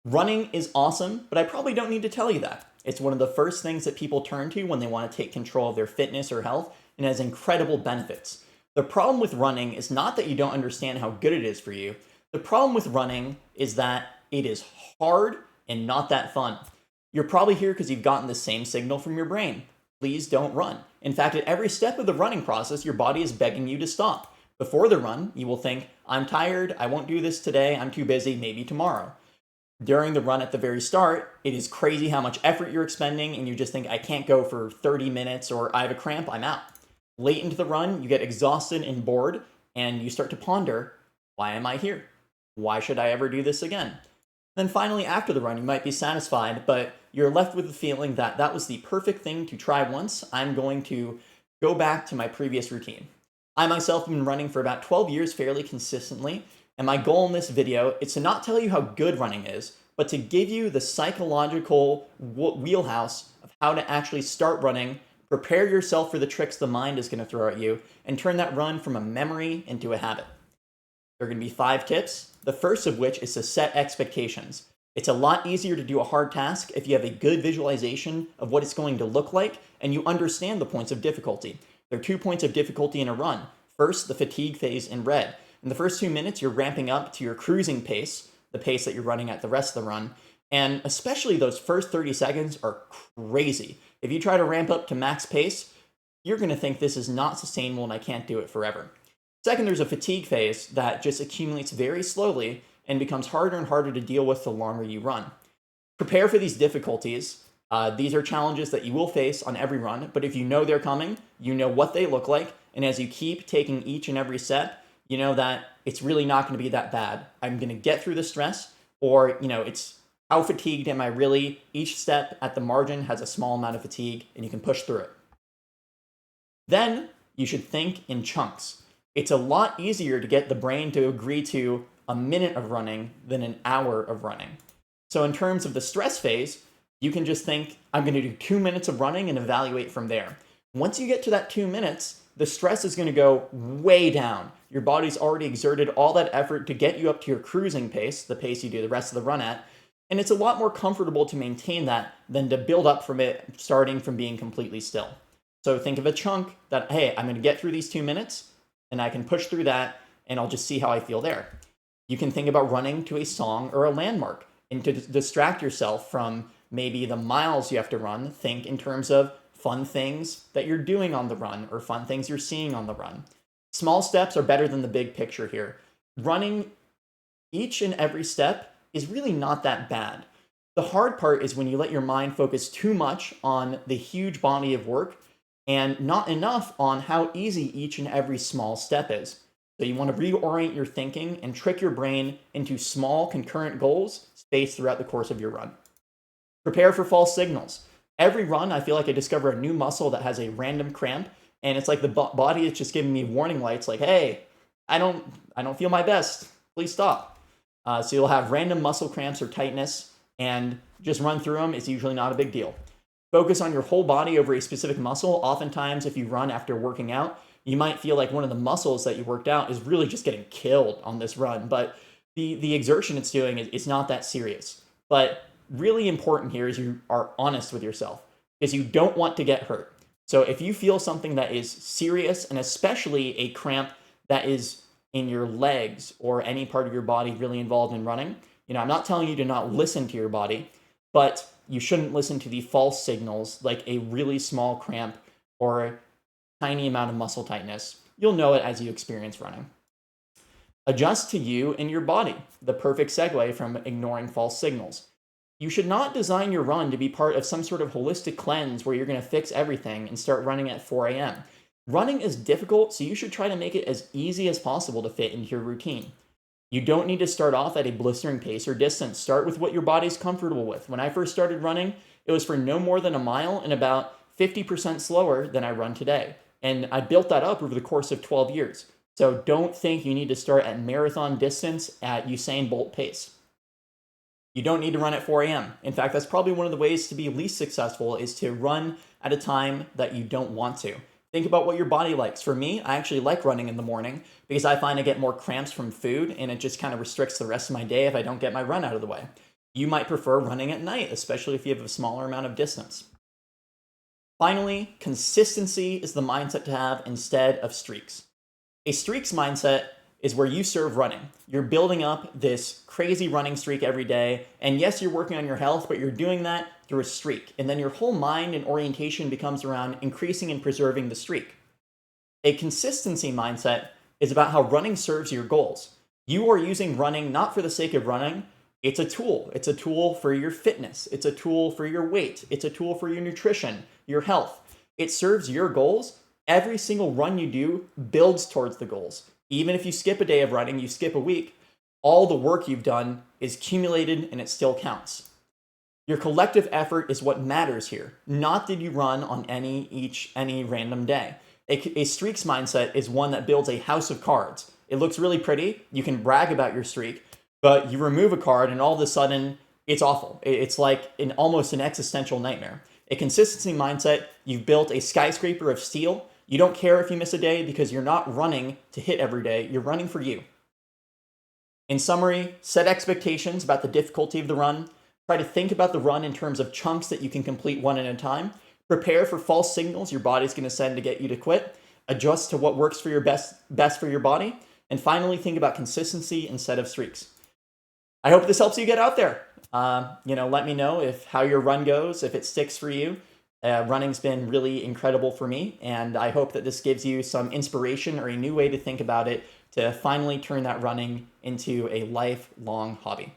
Running is awesome, but I probably don't need to tell you that. It's one of the first things that people turn to when they want to take control of their fitness or health, and has incredible benefits. The problem with running is not that you don't understand how good it is for you. The problem with running is that it is hard and not that fun. You're probably here because you've gotten the same signal from your brain. Please don't run. In fact, at every step of the running process, your body is begging you to stop. Before the run, you will think, I'm tired, I won't do this today, I'm too busy, maybe tomorrow. During the run at the very start, it is crazy how much effort you're expending, and you just think, I can't go for 30 minutes or I have a cramp, I'm out. Late into the run, you get exhausted and bored, and you start to ponder, why am I here? Why should I ever do this again? Then finally, after the run, you might be satisfied, but you're left with the feeling that that was the perfect thing to try once. I'm going to go back to my previous routine. I myself have been running for about 12 years fairly consistently, and my goal in this video is to not tell you how good running is, but to give you the psychological wheelhouse of how to actually start running, prepare yourself for the tricks the mind is going to throw at you, and turn that run from a memory into a habit. There are going to be 5 tips, the first of which is to set expectations. It's a lot easier to do a hard task if you have a good visualization of what it's going to look like and you understand the points of difficulty. There are 2 points of difficulty in a run. First, the fatigue phase in red. In the first 2 minutes, you're ramping up to your cruising pace, the pace that you're running at the rest of the run, and especially those first 30 seconds are crazy. If you try to ramp up to max pace, you're going to think this is not sustainable and I can't do it forever. Second, there's a fatigue phase that just accumulates very slowly and becomes harder and harder to deal with the longer you run. Prepare for these difficulties. These are challenges that you will face on every run, but if you know they're coming, you know what they look like, and as you keep taking each and every step, you know that it's really not going to be that bad. I'm going to get through the stress, or, it's how fatigued am I really? Each step at the margin has a small amount of fatigue, and you can push through it. Then you should think in chunks. It's a lot easier to get the brain to agree to a minute of running than an hour of running. So in terms of the stress phase, you can just think, I'm going to do 2 minutes of running and evaluate from there. Once you get to that 2 minutes, the stress is going to go way down. Your body's already exerted all that effort to get you up to your cruising pace, the pace you do the rest of the run at, and it's a lot more comfortable to maintain that than to build up from it starting from being completely still. So think of a chunk that, hey, I'm going to get through these 2 minutes, and I can push through that, and I'll just see how I feel there. You can think about running to a song or a landmark, and to distract yourself from maybe the miles you have to run, think in terms of fun things that you're doing on the run or fun things you're seeing on the run. Small steps are better than the big picture here. Running each and every step is really not that bad. The hard part is when you let your mind focus too much on the huge body of work and not enough on how easy each and every small step is. So you want to reorient your thinking and trick your brain into small concurrent goals spaced throughout the course of your run. Prepare for false signals. Every run, I feel like I discover a new muscle that has a random cramp, and it's like the body is just giving me warning lights like, hey, I don't feel my best. Please stop. So you'll have random muscle cramps or tightness, and just run through them. It's usually not a big deal. Focus on your whole body over a specific muscle. Oftentimes, if you run after working out, you might feel like one of the muscles that you worked out is really just getting killed on this run, but the exertion it's doing is not that serious. But really important here is you are honest with yourself, because you don't want to get hurt. So if you feel something that is serious, and especially a cramp that is in your legs or any part of your body really involved in running, I'm not telling you to not listen to your body, but you shouldn't listen to the false signals like a really small cramp or a tiny amount of muscle tightness. You'll know it as you experience running. Adjust to you and your body, the perfect segue from ignoring false signals. You should not design your run to be part of some sort of holistic cleanse where you're going to fix everything and start running at 4 a.m. Running is difficult, so you should try to make it as easy as possible to fit into your routine. You don't need to start off at a blistering pace or distance. Start with what your body's comfortable with. When I first started running, it was for no more than a mile and about 50% slower than I run today. And I built that up over the course of 12 years. So don't think you need to start at marathon distance at Usain Bolt pace. You don't need to run at 4 a.m. In fact, that's probably one of the ways to be least successful, is to run at a time that you don't want to. Think about what your body likes. For me, I actually like running in the morning because I find I get more cramps from food, and it just kind of restricts the rest of my day if I don't get my run out of the way. You might prefer running at night, especially if you have a smaller amount of distance. Finally, consistency is the mindset to have instead of streaks. A streaks mindset is where you serve running. You're building up this crazy running streak every day. And yes, you're working on your health, but you're doing that through a streak. And then your whole mind and orientation becomes around increasing and preserving the streak. A consistency mindset is about how running serves your goals. You are using running not for the sake of running. It's a tool. It's a tool for your fitness. It's a tool for your weight. It's a tool for your nutrition, your health. It serves your goals. Every single run you do builds towards the goals. Even if you skip a day of running, you skip a week, all the work you've done is accumulated and it still counts. Your collective effort is what matters here, not did you run on any random day. A streaks mindset is one that builds a house of cards. It looks really pretty. You can brag about your streak, but you remove a card and all of a sudden it's awful. It's like almost an existential nightmare. A consistency mindset, you've built a skyscraper of steel. You don't care if you miss a day because you're not running to hit every day. You're running for you. In summary, set expectations about the difficulty of the run. Try to think about the run in terms of chunks that you can complete one at a time. Prepare for false signals your body's going to send to get you to quit. Adjust to what works for your best for your body. And finally, think about consistency instead of streaks. I hope this helps you get out there. Let me know how your run goes, if it sticks for you. Running's been really incredible for me, and I hope that this gives you some inspiration or a new way to think about it to finally turn that running into a lifelong hobby.